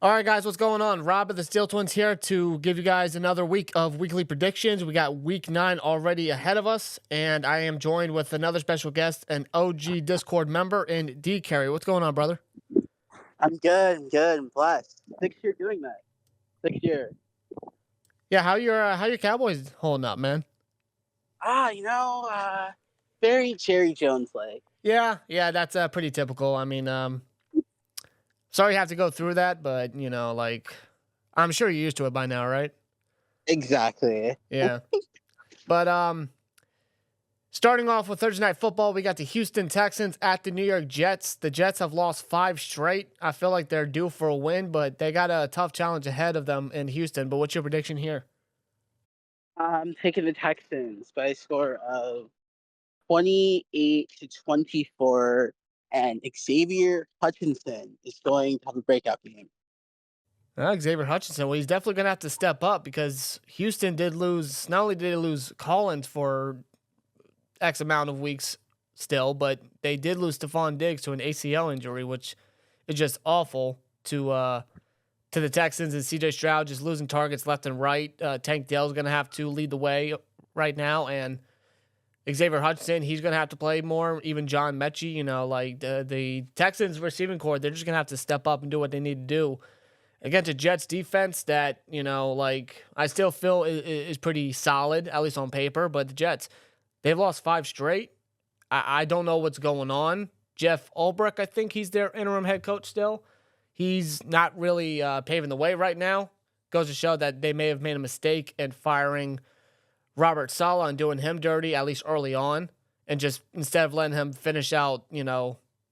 All right, guys, what's going on? Rob of the SteelTwins here to give you guys another week of weekly predictions. We got week 9 already ahead of us, and I am joined with another special guest, an OG Discord member, in Dkary. What's going on, brother? I'm good. I'm good. I'm blessed. 6 year doing that. 6 year. Yeah, how your Cowboys holding up, man? Very Jerry Jones like. Yeah, that's pretty typical. I mean, sorry you have to go through that, but I'm sure you're used to it by now, right? Exactly. Yeah, but starting off with Thursday Night Football, we got the Houston Texans at the New York Jets. The Jets have lost 5 straight. I feel like they're due for a win, but they got a tough challenge ahead of them in Houston. But what's your prediction here? I'm taking the Texans by a score of 28-24, and Xavier Hutchinson is going to have a breakout game. Xavier Hutchinson, well, he's definitely going to have to step up because Houston did lose, not only did they lose Collins for X amount of weeks still, but they did lose Stephon Diggs to an ACL injury, which is just awful to the Texans, and CJ Stroud just losing targets left and right. Tank Dell's going to have to lead the way right now, and Xavier Hutchinson, he's going to have to play more. Even John Mechie, the Texans receiving corps, they're just going to have to step up and do what they need to do against a Jets defense that, I still feel is pretty solid, at least on paper. But the Jets, they've lost 5 straight. I don't know what's going on. Jeff Ulbrich, I think he's their interim head coach still. He's not really paving the way right now. Goes to show that they may have made a mistake in firing Robert Saleh and doing him dirty, at least early on. And just instead of letting him finish out,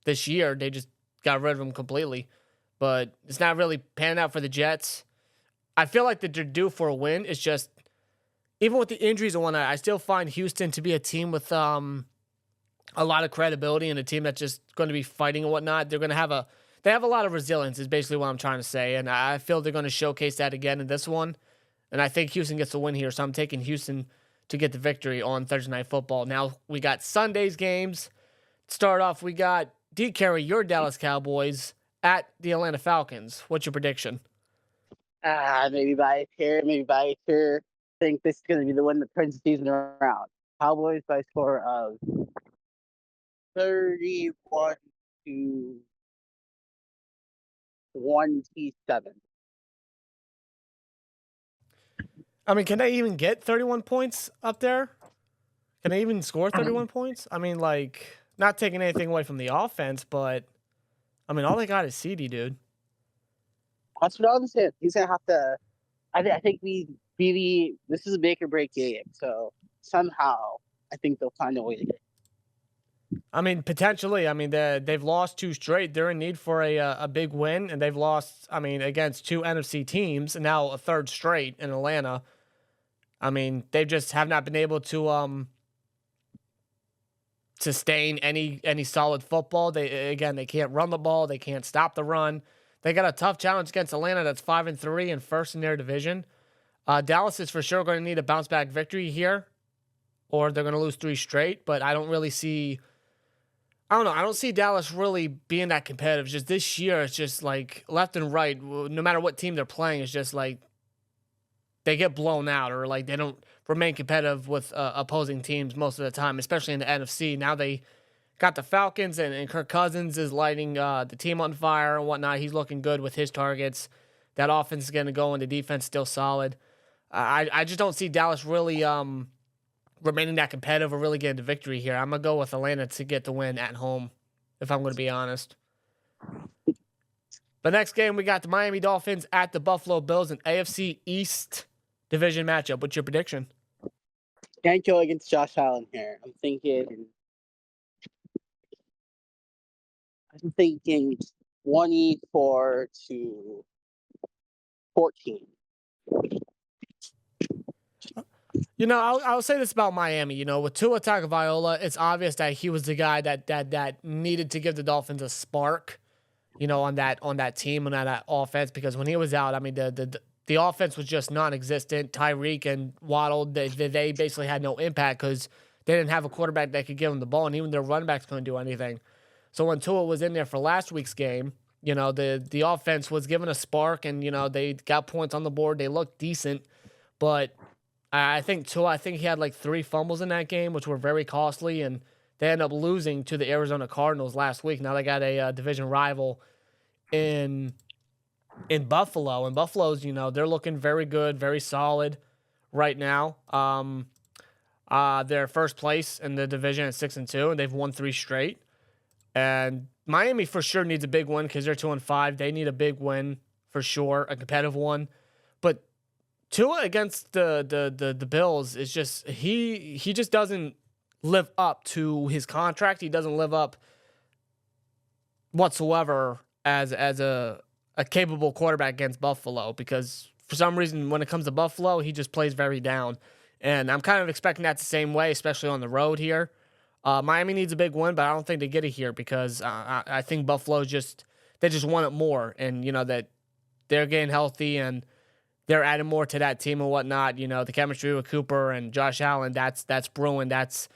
this year, they just got rid of him completely. But it's not really panning out for the Jets. I feel like they're due for a win. It's just, even with the injuries and whatnot, I still find Houston to be a team with a lot of credibility and a team that's just going to be fighting and whatnot. They have a lot of resilience is basically what I'm trying to say. And I feel they're going to showcase that again in this one. And I think Houston gets the win here. So I'm taking Houston to get the victory on Thursday Night Football. Now we got Sunday's games. Start off, we got Dkary, your Dallas Cowboys, at the Atlanta Falcons. What's your prediction? Maybe by a pair, maybe by a pair. I think this is going to be the one that turns the season around. Cowboys by a score of 31-27. I mean, can they even get 31 points up there? Can they even score 31 points? I mean, not taking anything away from the offense, but I mean, all they got is CD, dude. That's what I'm saying. He's gonna have to. I think this is a make or break game. So somehow, I think they'll find a way to get it. I mean, potentially. I mean, they've lost 2 straight. They're in need for a big win, and they've lost, against 2 NFC teams, and now a 3rd straight in Atlanta. I mean, they just have not been able to sustain any solid football. They can't run the ball. They can't stop the run. They got a tough challenge against Atlanta that's 5-3 and first in their division. Dallas is for sure going to need a bounce back victory here, or they're going to lose 3 straight. But I don't really see. I don't know. I don't see Dallas really being that competitive. Just this year, it's just left and right. No matter what team they're playing, it's just they get blown out, or they don't remain competitive with opposing teams most of the time, especially in the NFC. Now they got the Falcons, and Kirk Cousins is lighting the team on fire and whatnot. He's looking good with his targets. That offense is going to go, and the defense still solid. I just don't see Dallas really remaining that competitive or really getting the victory here. I'm going to go with Atlanta to get the win at home, if I'm going to be honest. The next game, we got the Miami Dolphins at the Buffalo Bills, an AFC East division matchup. What's your prediction? Can't go against Josh Allen here. I'm thinking 24-14. I'll say this about Miami. With Tua Tagovailoa, it's obvious that he was the guy that needed to give the Dolphins a spark, on that team, on that offense, because when he was out, I mean, the offense was just non-existent. Tyreek and Waddle, they basically had no impact because they didn't have a quarterback that could give them the ball, and even their running backs couldn't do anything. So when Tua was in there for last week's game, the offense was given a spark, and they got points on the board. They looked decent, but I think he had like 3 fumbles in that game, which were very costly, and they ended up losing to the Arizona Cardinals last week. Now they got a division rival in Buffalo, and Buffalo's they're looking very good, very solid right now. They're first place in the division at 6-2, and they've won 3 straight. And Miami for sure needs a big win because they're 2-5. They need a big win for sure, a competitive one. But Tua against the Bills is just he just doesn't live up to his contract. He doesn't live up whatsoever as a capable quarterback against Buffalo, because for some reason when it comes to Buffalo, he just plays very down. And I'm kind of expecting that the same way, especially on the road here. Miami needs a big win, but I don't think they get it here because I think Buffalo just want it more, and that they're getting healthy and they're adding more to that team and whatnot. The chemistry with Cooper and Josh Allen, that's brewing. That's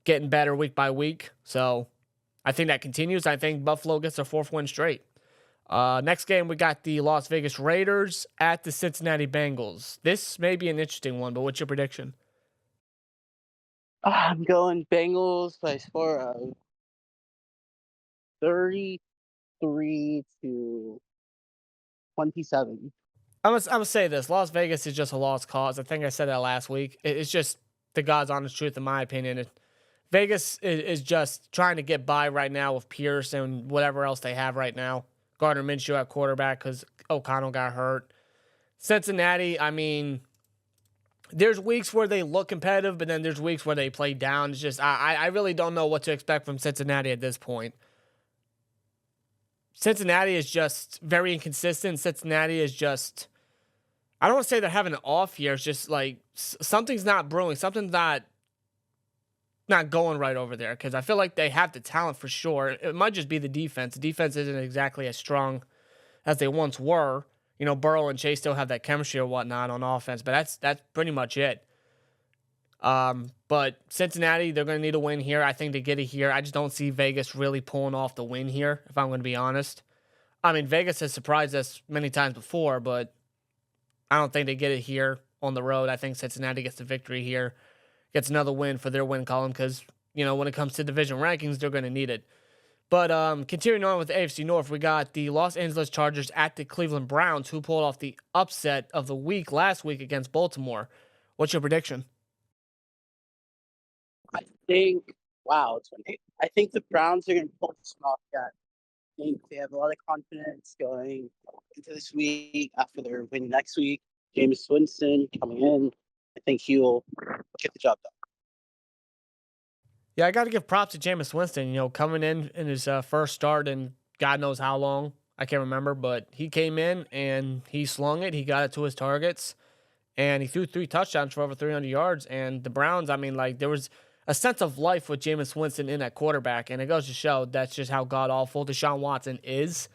getting better week by week. So I think that continues. I think Buffalo gets their 4th win straight. Next game, we got the Las Vegas Raiders at the Cincinnati Bengals. This may be an interesting one, but what's your prediction? I'm going Bengals by a score of 33-27. I'm gonna say this: Las Vegas is just a lost cause. I think I said that last week. It's just the God's honest truth, in my opinion. Vegas is just trying to get by right now with Pierce and whatever else they have right now. Gardner Minshew at quarterback because O'Connell got hurt. Cincinnati, I mean, there's weeks where they look competitive, but then there's weeks where they play down. It's just I really don't know what to expect from Cincinnati at this point. Cincinnati is just very inconsistent. Cincinnati is just, I don't want to say they're having an off year. It's just like something's not brewing. Something's not going right over there, because I feel like they have the talent for sure. It might just be the defense. The defense isn't exactly as strong as they once were. Burrow and Chase still have that chemistry or whatnot on offense, but that's pretty much it. But Cincinnati, they're going to need a win here. I think they get it here. I just don't see Vegas really pulling off the win here, if I'm going to be honest. I mean, Vegas has surprised us many times before, but I don't think they get it here on the road. I think Cincinnati gets the victory here, gets another win for their win column, because, when it comes to division rankings, they're going to need it. But continuing on with the AFC North, we got the Los Angeles Chargers at the Cleveland Browns, who pulled off the upset of the week last week against Baltimore. What's your prediction? I think the Browns are going to pull this off yet. I think they have a lot of confidence going into this week after their win next week. Jameis Winston coming in, I think he will get the job done. Yeah, I got to give props to Jameis Winston. Coming in his first start in God knows how long, I can't remember, but he came in and he slung it. He got it to his targets, and he threw 3 touchdowns for over 300 yards. And the Browns, I mean, there was a sense of life with Jameis Winston in at quarterback, and it goes to show that's just how god-awful Deshaun Watson is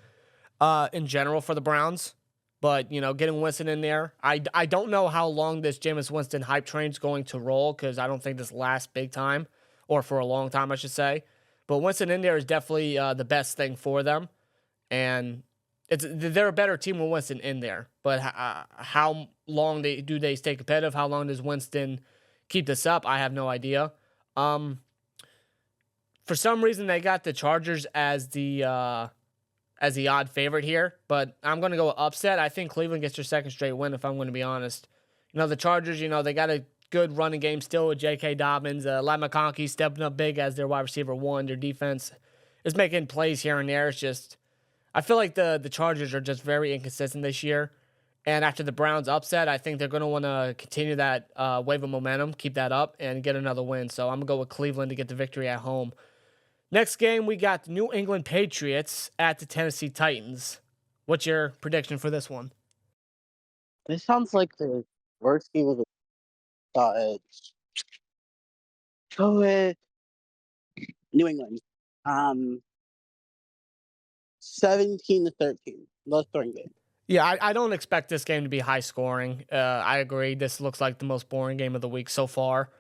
in general for the Browns. But, getting Winston in there, I don't know how long this Jameis Winston hype train is going to roll, because I don't think this lasts big time, or for a long time, I should say. But Winston in there is definitely the best thing for them, and they're a better team with Winston in there. But how long do they stay competitive? How long does Winston keep this up? I have no idea. For some reason, they got the Chargers as the odd favorite here, but I'm going to go upset. I think Cleveland gets their 2nd straight win, if I'm going to be honest. The Chargers, they got a good running game still with J.K. Dobbins. Lyle McConkey stepping up big as their wide receiver 1. Their defense is making plays here and there. It's just, I feel like the Chargers are just very inconsistent this year. And after the Browns upset, I think they're going to want to continue that wave of momentum, keep that up, and get another win. So I'm going to go with Cleveland to get the victory at home. Next game, we got the New England Patriots at the Tennessee Titans. What's your prediction for this one? This sounds like the worst game of the go with New England. 17-13. Low scoring game. Yeah, I don't expect this game to be high scoring. I agree. This looks like the most boring game of the week so far.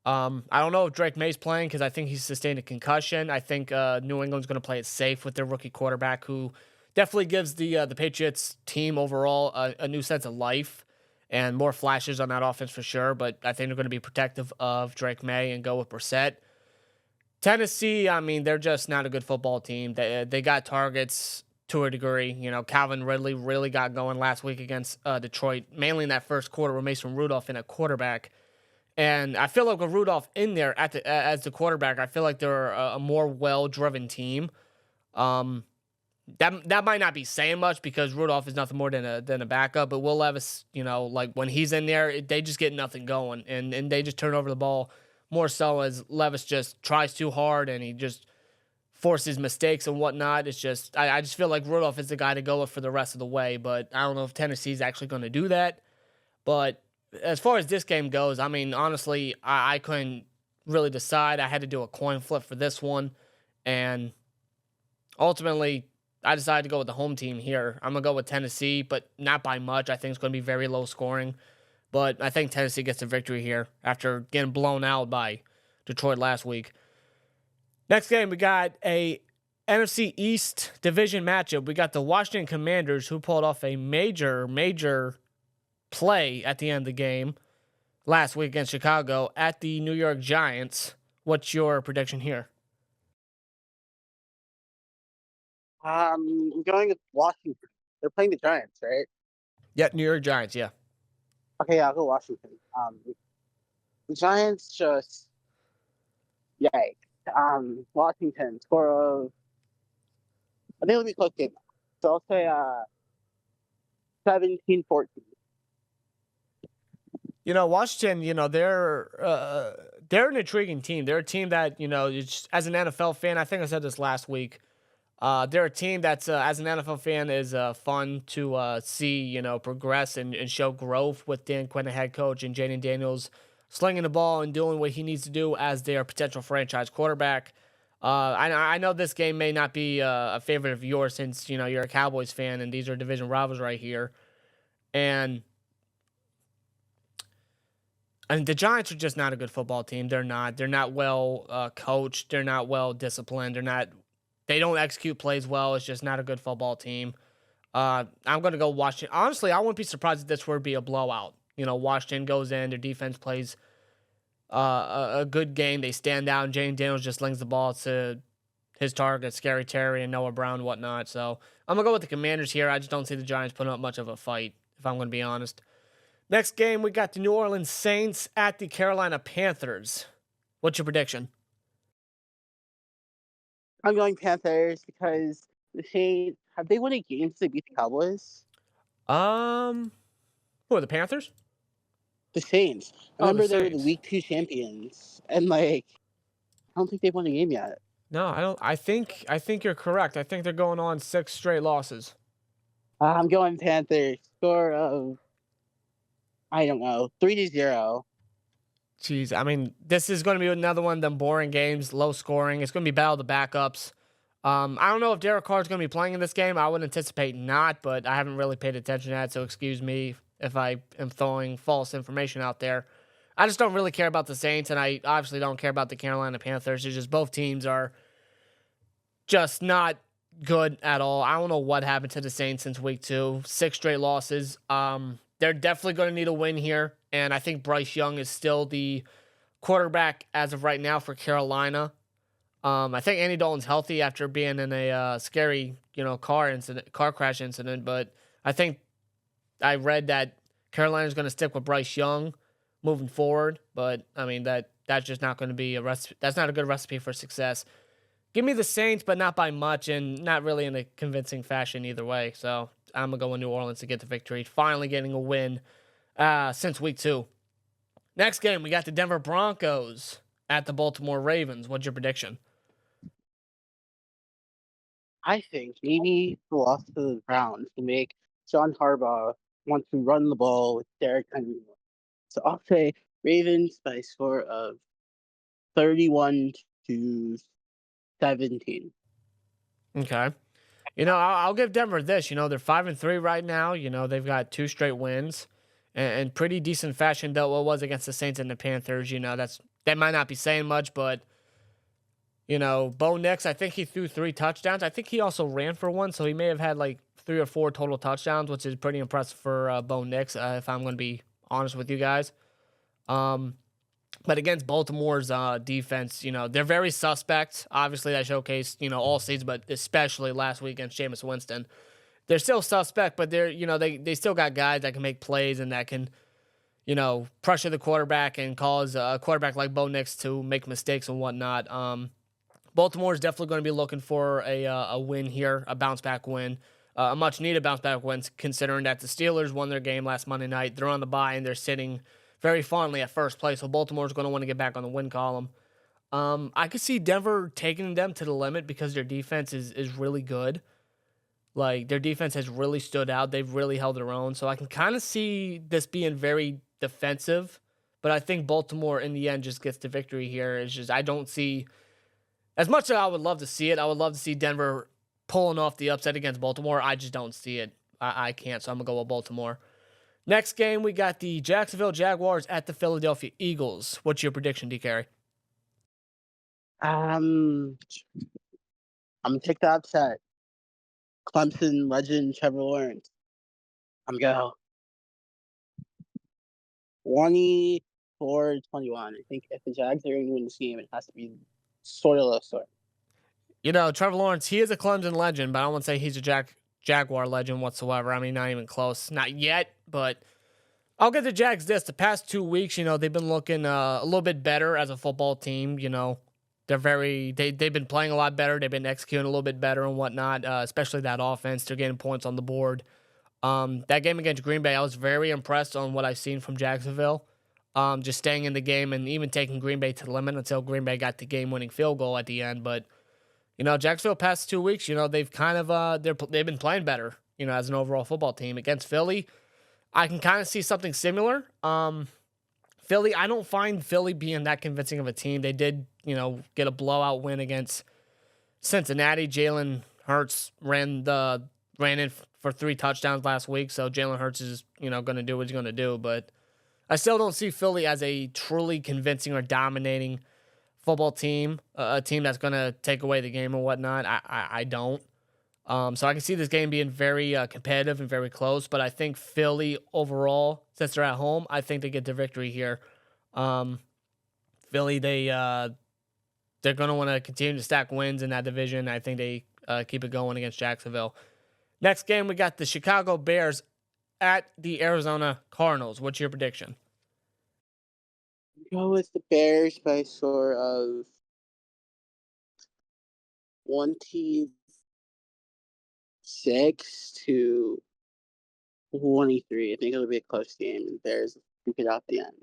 I don't know if Drake May's playing, because I think he's sustained a concussion. I think New England's going to play it safe with their rookie quarterback, who definitely gives the Patriots team overall a new sense of life and more flashes on that offense for sure. But I think they're going to be protective of Drake May and go with Brissett. Tennessee, I mean, they're just not a good football team. They got targets to a degree. You know, Calvin Ridley really got going last week against Detroit, mainly in that first quarter with Mason Rudolph in at quarterback. And I feel like with Rudolph in there as the quarterback, I feel like they're a more well-driven team. That might not be saying much because Rudolph is nothing more than a backup. But Will Levis, you know, like when he's in there, they just get nothing going, and they just turn over the ball more so as Levis just tries too hard and he just forces mistakes and whatnot. It's just I just feel like Rudolph is the guy to go with for the rest of the way. But I don't know if Tennessee's actually going to do that. But as far as this game goes, I mean, honestly, I couldn't really decide. I had to do a coin flip for this one. And ultimately, I decided to go with the home team here. I'm going to go with Tennessee, but not by much. I think it's going to be very low scoring. But I think Tennessee gets a victory here after getting blown out by Detroit last week. Next game, we got a NFC East division matchup. We got the Washington Commanders, who pulled off a major play at the end of the game last week against Chicago at the New York Giants. What's your prediction here? I'm going with Washington. They're playing the Giants, right? Yeah, New York Giants, yeah. Okay, I'll go Washington. The Giants just yikes. Washington score of I think it'll be a close game. So I'll say 17-14. You know, Washington, you know, they're an intriguing team. They're a team that, you know, as an NFL fan, I think I said this last week. They're a team that's, as an NFL fan, is fun to see, you know, progress and show growth with Dan Quinn, the head coach, and Jaden Daniels slinging the ball and doing what he needs to do as their potential franchise quarterback. I know this game may not be a favorite of yours since, you know, you're a Cowboys fan and these are division rivals right here. And the Giants are just not a good football team. They're not. They're not well coached. They're not well disciplined. They don't execute plays well. It's just not a good football team. I'm going to go Washington. Honestly, I wouldn't be surprised if this were to be a blowout. You know, Washington goes in, their defense plays a good game. They stand down. Jane Daniels just slings the ball to his targets, Scary Terry and Noah Brown and whatnot. So I'm going to go with the Commanders here. I just don't see the Giants putting up much of a fight, if I'm going to be honest. Next game, we got the New Orleans Saints at the Carolina Panthers. What's your prediction? I'm going Panthers because the Saints have they won a game since they beat the Cowboys? Who are the Panthers? The Saints. I Oh, remember the they were the Saints. Week 2 champions, and I don't think they've won a game yet. No, I don't. I think you're correct. I think they're going on 6 straight losses. I'm going Panthers. Score of I don't know, 3-0. Jeez, I mean, this is going to be another one of them boring games, low scoring. It's going to be battle of the backups. I don't know if Derek Carr is going to be playing in this game. I would anticipate not, but I haven't really paid attention to that, so excuse me if I am throwing false information out there. I just don't really care about the Saints, and I obviously don't care about the Carolina Panthers. It's just both teams are just not good at all. I don't know what happened to the Saints since week 2. 6 straight losses. They're definitely going to need a win here, and I think Bryce Young is still the quarterback as of right now for Carolina. I think Andy Dalton's healthy after being in a scary, you know, car crash incident, but I think I read that Carolina's going to stick with Bryce Young moving forward, but I mean that's just not going to be that's not a good recipe for success. Give me the Saints, but not by much, and not really in a convincing fashion either way. So I'm going to go with New Orleans to get the victory. Finally getting a win since week 2. Next game, we got the Denver Broncos at the Baltimore Ravens. What's your prediction? I think maybe the loss to the Browns to make John Harbaugh want to run the ball with Derrick Henry. So I'll say Ravens by a score of 31-17. Okay. You know, I'll give Denver this. You know, they're 5-3 right now. You know, they've got 2 straight wins and pretty decent fashion, though it was against the Saints and the Panthers. You know, that might not be saying much, but Bo Nix, I think he threw 3 touchdowns. I think he also ran for one, so he may have had like 3 or 4 total touchdowns, which is pretty impressive for Bo Nix, if I'm going to be honest with you guys. But against Baltimore's defense, they're very suspect. Obviously, that showcased, all season, but especially last week against Jameis Winston. They're still suspect, but they still got guys that can make plays and that can, pressure the quarterback and cause a quarterback like Bo Nix to make mistakes and whatnot. Baltimore is definitely going to be looking for a win here, a bounce-back win, a much-needed bounce-back win, considering that the Steelers won their game last Monday night. They're on the bye, and they're sitting very fondly at first place, so Baltimore's going to want to get back on the win column. I could see Denver taking them to the limit because their defense is really good. Like, their defense has really stood out. They've really held their own, so I can kind of see this being very defensive, but I think Baltimore, in the end, just gets the victory here. It's just I don't see... As much as I would love to see it, I would love to see Denver pulling off the upset against Baltimore. I just don't see it. I can't, so I'm going to go with Baltimore. Next game, we got the Jacksonville Jaguars at the Philadelphia Eagles. What's your prediction, Dkary? I'm going to take the upset. Clemson legend Trevor Lawrence. I'm going to go 24-21. I think if the Jags are going to win this game, it has to be sort of low score. Trevor Lawrence, he is a Clemson legend, but I won't say he's a Jaguar legend whatsoever. I mean, not even close. Not yet, but I'll get the Jags this. The past 2 weeks, they've been looking a little bit better as a football team. They've been playing a lot better. They've been executing a little bit better and whatnot, especially that offense. They're getting points on the board. That game against Green Bay, I was very impressed on what I've seen from Jacksonville. Just staying in the game and even taking Green Bay to the limit until Green Bay got the game-winning field goal at the end. But, Jacksonville past 2 weeks, they've kind of they've been playing better, as an overall football team. Against Philly, I can kind of see something similar. Philly, I don't find Philly being that convincing of a team. They did, get a blowout win against Cincinnati. Jalen Hurts ran in for 3 touchdowns last week, so Jalen Hurts is, going to do what he's going to do, but I still don't see Philly as a truly convincing or dominating football team, a team that's going to take away the game and whatnot. I don't. So I can see this game being very competitive and very close, but I think Philly overall, since they're at home, I think they get the victory here. Philly, they're going to want to continue to stack wins in that division. I think they keep it going against Jacksonville. Next game, we got the Chicago Bears at the Arizona Cardinals. What's your prediction? Go with the Bears by score of 26-23. I think it'll be a close game, and the Bears duke it out the end.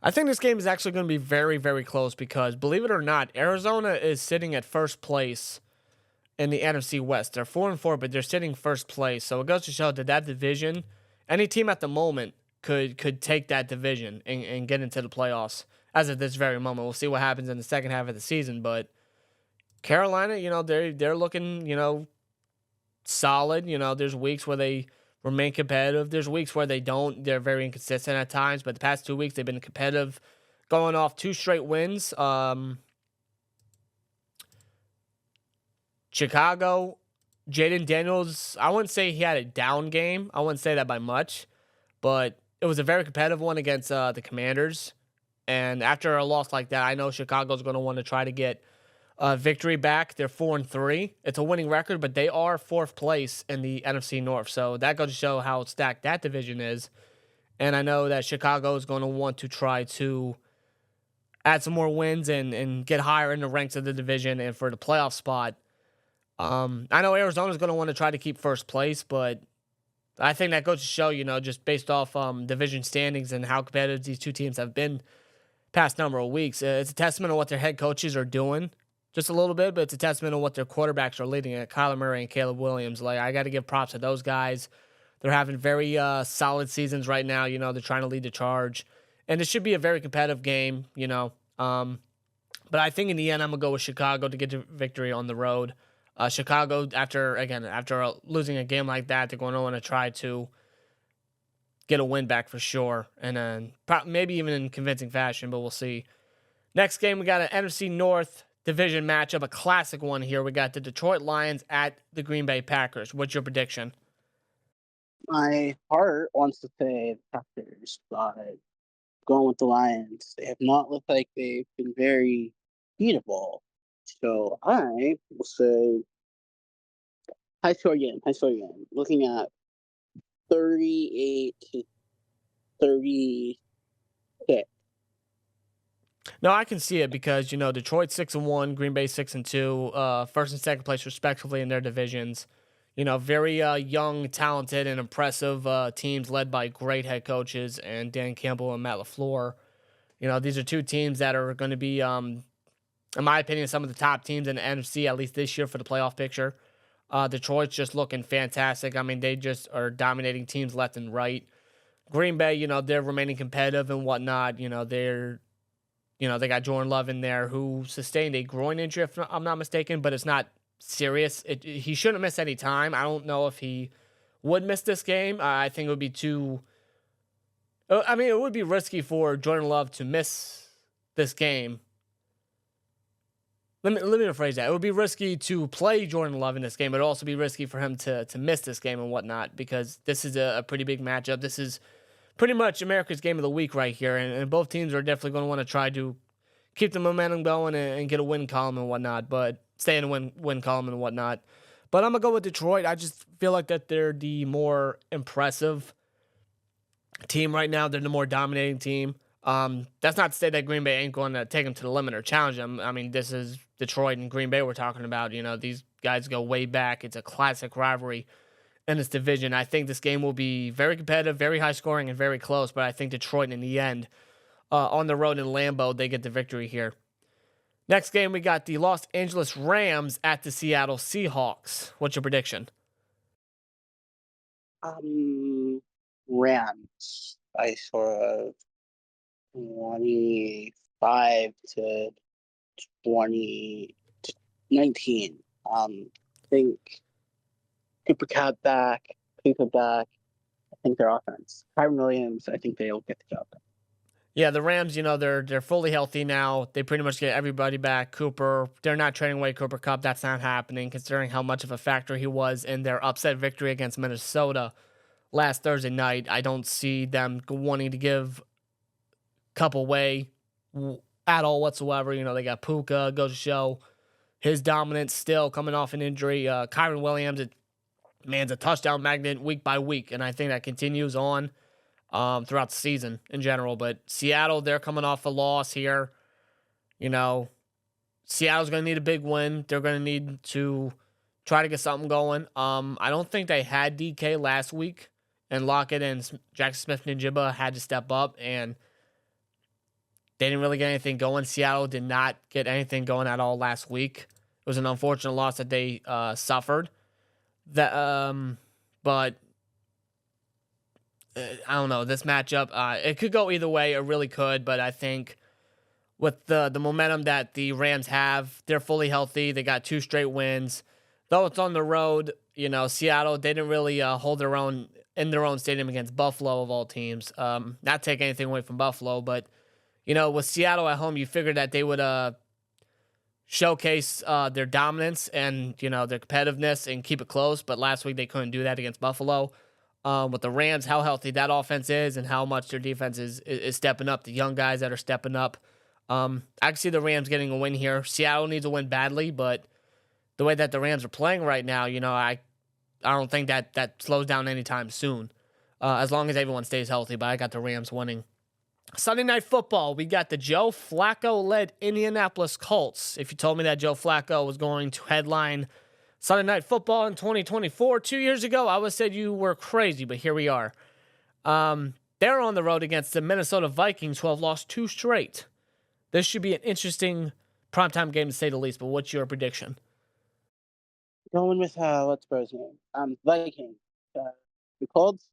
I think this game is actually going to be very, very close because, believe it or not, Arizona is sitting at first place in the NFC West. They're 4-4, but they're sitting first place. So it goes to show that division, any team at the moment could take that division and get into the playoffs as of this very moment. We'll see what happens in the second half of the season. But Carolina, they're looking, solid. There's weeks where they remain competitive. There's weeks where they don't. They're very inconsistent at times. But the past 2 weeks, they've been competitive, going off 2 straight wins. Chicago, Jaden Daniels, I wouldn't say he had a down game. I wouldn't say that by much. But it was a very competitive one against the Commanders. And after a loss like that, I know Chicago's going to want to try to get victory back. They're 4-3. It's a winning record, but they are 4th place in the NFC North. So that goes to show how stacked that division is. And I know that Chicago is going to want to try to add some more wins and get higher in the ranks of the division and for the playoff spot. I know Arizona's going to want to try to keep first place, but I think that goes to show, just based off division standings and how competitive these two teams have been past number of weeks. It's a testament of what their head coaches are doing, just a little bit, but it's a testament of what their quarterbacks are leading at, Kyler Murray and Caleb Williams. Like, I got to give props to those guys. They're having very solid seasons right now. They're trying to lead the charge. And it should be a very competitive game, But I think in the end, I'm going to go with Chicago to get the victory on the road. Chicago, after losing a game like that, they're going to want to try to get a win back for sure. And then maybe even in convincing fashion, but we'll see. Next game, we got an NFC North division matchup, a classic one here. We got the Detroit Lions at the Green Bay Packers. What's your prediction? My heart wants to say the Packers, but going with the Lions. They have not looked like they've been very beatable. So I will say high score game. High score game. Looking at 38 to 36. No, I can see it because, Detroit 6-1, Green Bay 6-2, first and second place respectively in their divisions. Very young, talented, and impressive teams led by great head coaches and Dan Campbell and Matt LaFleur. These are two teams that are going to be, in my opinion, some of the top teams in the NFC, at least this year for the playoff picture. Detroit's just looking fantastic. I mean, they just are dominating teams left and right. Green Bay, they're remaining competitive and whatnot. They got Jordan Love in there who sustained a groin injury, if I'm not mistaken, but it's not serious. He shouldn't miss any time. I don't know if he would miss this game. I think it would be it would be risky for Jordan Love to miss this game. Let me rephrase that. It would be risky to play Jordan Love in this game. It would also be risky for him to miss this game and whatnot because this is a pretty big matchup. This is pretty much America's game of the week right here, and both teams are definitely going to want to try to keep the momentum going and get a win column and whatnot, but stay in a win column and whatnot. But I'm going to go with Detroit. I just feel like that they're the more impressive team right now. They're the more dominating team. That's not to say that Green Bay ain't going to take them to the limit or challenge them. I mean, this is Detroit and Green Bay we're talking about. These guys go way back. It's a classic rivalry in this division. I think this game will be very competitive, very high scoring, and very close, but I think Detroit in the end, on the road in Lambeau, they get the victory here. Next game, we got the Los Angeles Rams at the Seattle Seahawks. What's your prediction? Rams by sort of 25 to 19. I think Cooper Cup back. I think their offense. Kyron Williams, I think they'll get the job done. Yeah, the Rams, they're fully healthy now. They pretty much get everybody back. Cooper, they're not trading away Cooper Kupp. That's not happening, considering how much of a factor he was in their upset victory against Minnesota last Thursday night. I don't see them wanting to give Kupp away at all whatsoever. They got Puka, goes to show his dominance still coming off an injury. Kyron Williams, man's a touchdown magnet week by week, and I think that continues on throughout the season in general. But Seattle, they're coming off a loss here. Seattle's going to need a big win. They're going to need to try to get something going. I don't think they had DK last week, and Lockett and Jackson Smith-Njigba had to step up, and they didn't really get anything going. Seattle did not get anything going at all last week. It was an unfortunate loss that they suffered. But I don't know, this matchup, it could go either way. It really could, but I think with the momentum that the Rams have, they're fully healthy. They got 2 straight wins. Though it's on the road, Seattle, they didn't really hold their own in their own stadium against Buffalo of all teams. Not take anything away from Buffalo, but, with Seattle at home, you figured that they would showcase their dominance and, their competitiveness and keep it close. But last week they couldn't do that against Buffalo. With the Rams, how healthy that offense is and how much their defense is stepping up, the young guys that are stepping up. I can see the Rams getting a win here. Seattle needs a win badly, but the way that the Rams are playing right now, I don't think that slows down anytime soon, as long as everyone stays healthy. But I got the Rams winning. Sunday Night Football, we got the Joe Flacco-led Indianapolis Colts. If you told me that Joe Flacco was going to headline Sunday Night Football in 2024 2 years ago, I would have said you were crazy, but here we are. They're on the road against the Minnesota Vikings, who have lost 2 straight. This should be an interesting primetime game, to say the least, but what's your prediction? Going with, what's Bro's name? Vikings. The Colts?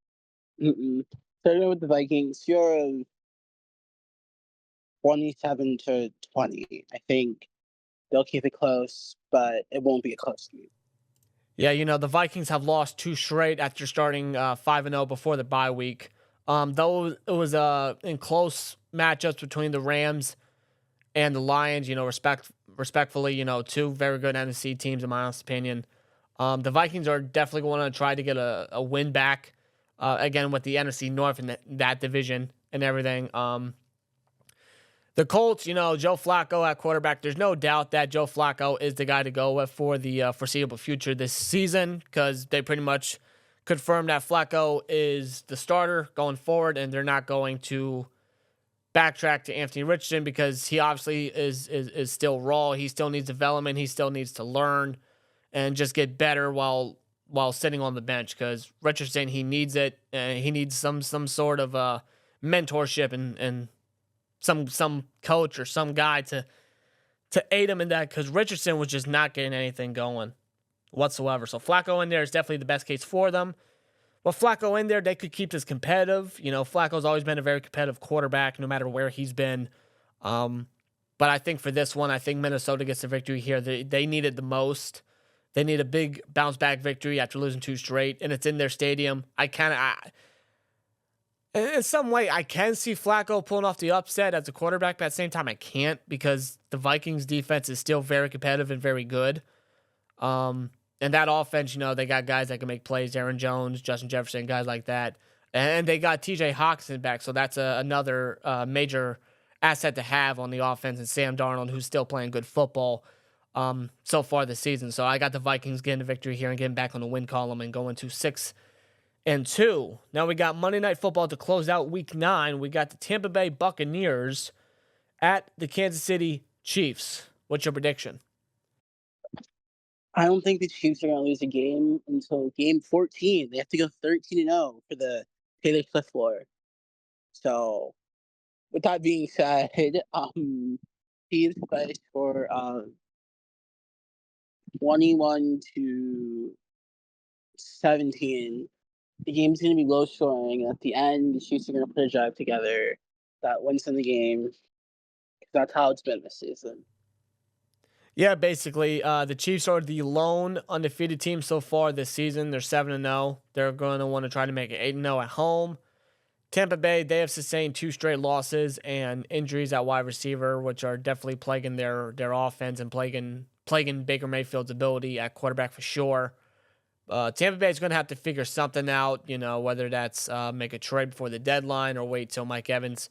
Starting with the Vikings, you're 27 to 20. I think they'll keep it close, but it won't be a close game. Yeah, the Vikings have lost 2 straight after starting 5-0 before the bye week. Though it was in close matchups between the Rams and the Lions, respectfully, two very good NFC teams in my honest opinion. The Vikings are definitely going to try to get a win back, again, with the NFC North and that division and everything. The Colts, Joe Flacco at quarterback, there's no doubt that Joe Flacco is the guy to go with for the foreseeable future this season because they pretty much confirmed that Flacco is the starter going forward, and they're not going to backtrack to Anthony Richardson because he obviously is still raw. He still needs development. He still needs to learn and just get better while sitting on the bench because Richardson, he needs it. He needs some sort of mentorship and some coach or some guy to aid him in that because Richardson was just not getting anything going whatsoever. So Flacco in there is definitely the best case for them. With Flacco in there, they could keep this competitive. Flacco's always been a very competitive quarterback no matter where he's been. But I think for this one, I think Minnesota gets the victory here. They need it the most. They need a big bounce-back victory after losing 2 straight, and it's in their stadium. In some way, I can see Flacco pulling off the upset as a quarterback, but at the same time, I can't because the Vikings' defense is still very competitive and very good. And that offense, they got guys that can make plays, Aaron Jones, Justin Jefferson, guys like that. And they got TJ Hawkinson back, so that's another major asset to have on the offense, and Sam Darnold, who's still playing good football so far this season. So I got the Vikings getting a victory here and getting back on the win column and going to 6-2. Now we got Monday Night Football to close out Week 9. We got the Tampa Bay Buccaneers at the Kansas City Chiefs. What's your prediction? I don't think the Chiefs are going to lose a game until game 14. They have to go 13-0 for the Taylor Swift Award. So, with that being said, Chiefs play for 21-17. The game's going to be low scoring. At the end, the Chiefs are going to put a drive together that wins in the game. That's how it's been this season. Yeah, basically, the Chiefs are the lone undefeated team so far this season. They're 7-0. They're going to want to try to make it 8-0 at home. Tampa Bay, they have sustained 2 straight losses and injuries at wide receiver, which are definitely plaguing their offense and plaguing Baker Mayfield's ability at quarterback for sure. Tampa Bay is going to have to figure something out, whether that's make a trade before the deadline or wait till Mike Evans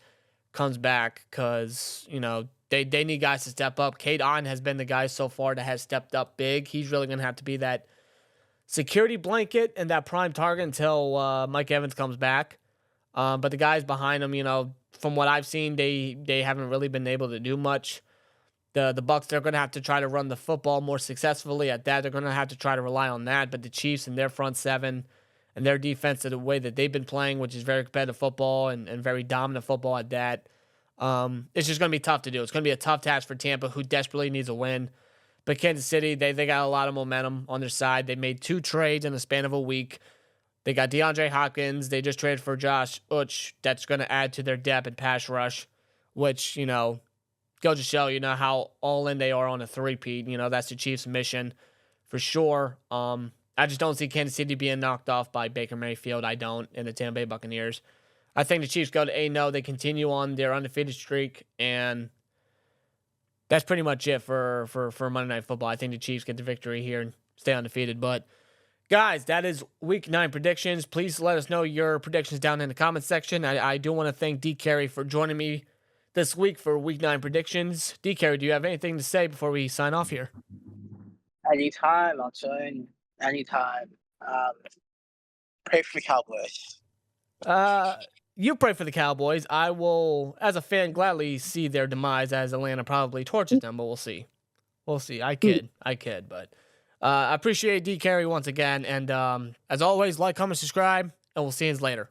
comes back because, they need guys to step up. Cade Otton has been the guy so far that has stepped up big. He's really going to have to be that security blanket and that prime target until Mike Evans comes back. But the guys behind him, from what I've seen, they haven't really been able to do much. The Bucs, they're going to have to try to run the football more successfully at that. They're going to have to try to rely on that. But the Chiefs and their front seven and their defense, the way that they've been playing, which is very competitive football and very dominant football at that, it's just going to be tough to do. It's going to be a tough task for Tampa, who desperately needs a win. But Kansas City, they got a lot of momentum on their side. They made 2 trades in the span of a week. They got DeAndre Hopkins. They just traded for Josh Uch. That's going to add to their depth and pass rush, which, goes to show, how all in they are on a three-peat. That's the Chiefs' mission for sure. I just don't see Kansas City being knocked off by Baker Mayfield. I don't, and the Tampa Bay Buccaneers. I think the Chiefs go to 8-0. They continue on their undefeated streak, and that's pretty much it for Monday Night Football. I think the Chiefs get the victory here and stay undefeated. But, guys, that is Week 9 predictions. Please let us know your predictions down in the comments section. I do want to thank Dkary for joining me this week for Week 9 predictions. Dkary, do you have anything to say before we sign off here? Anytime, I'll join. Anytime. Pray for the Cowboys. You pray for the Cowboys. I will, as a fan, gladly see their demise as Atlanta probably torches them, but we'll see. We'll see. I kid, but I appreciate Dkary once again. And as always, like, comment, subscribe, and we'll see you later.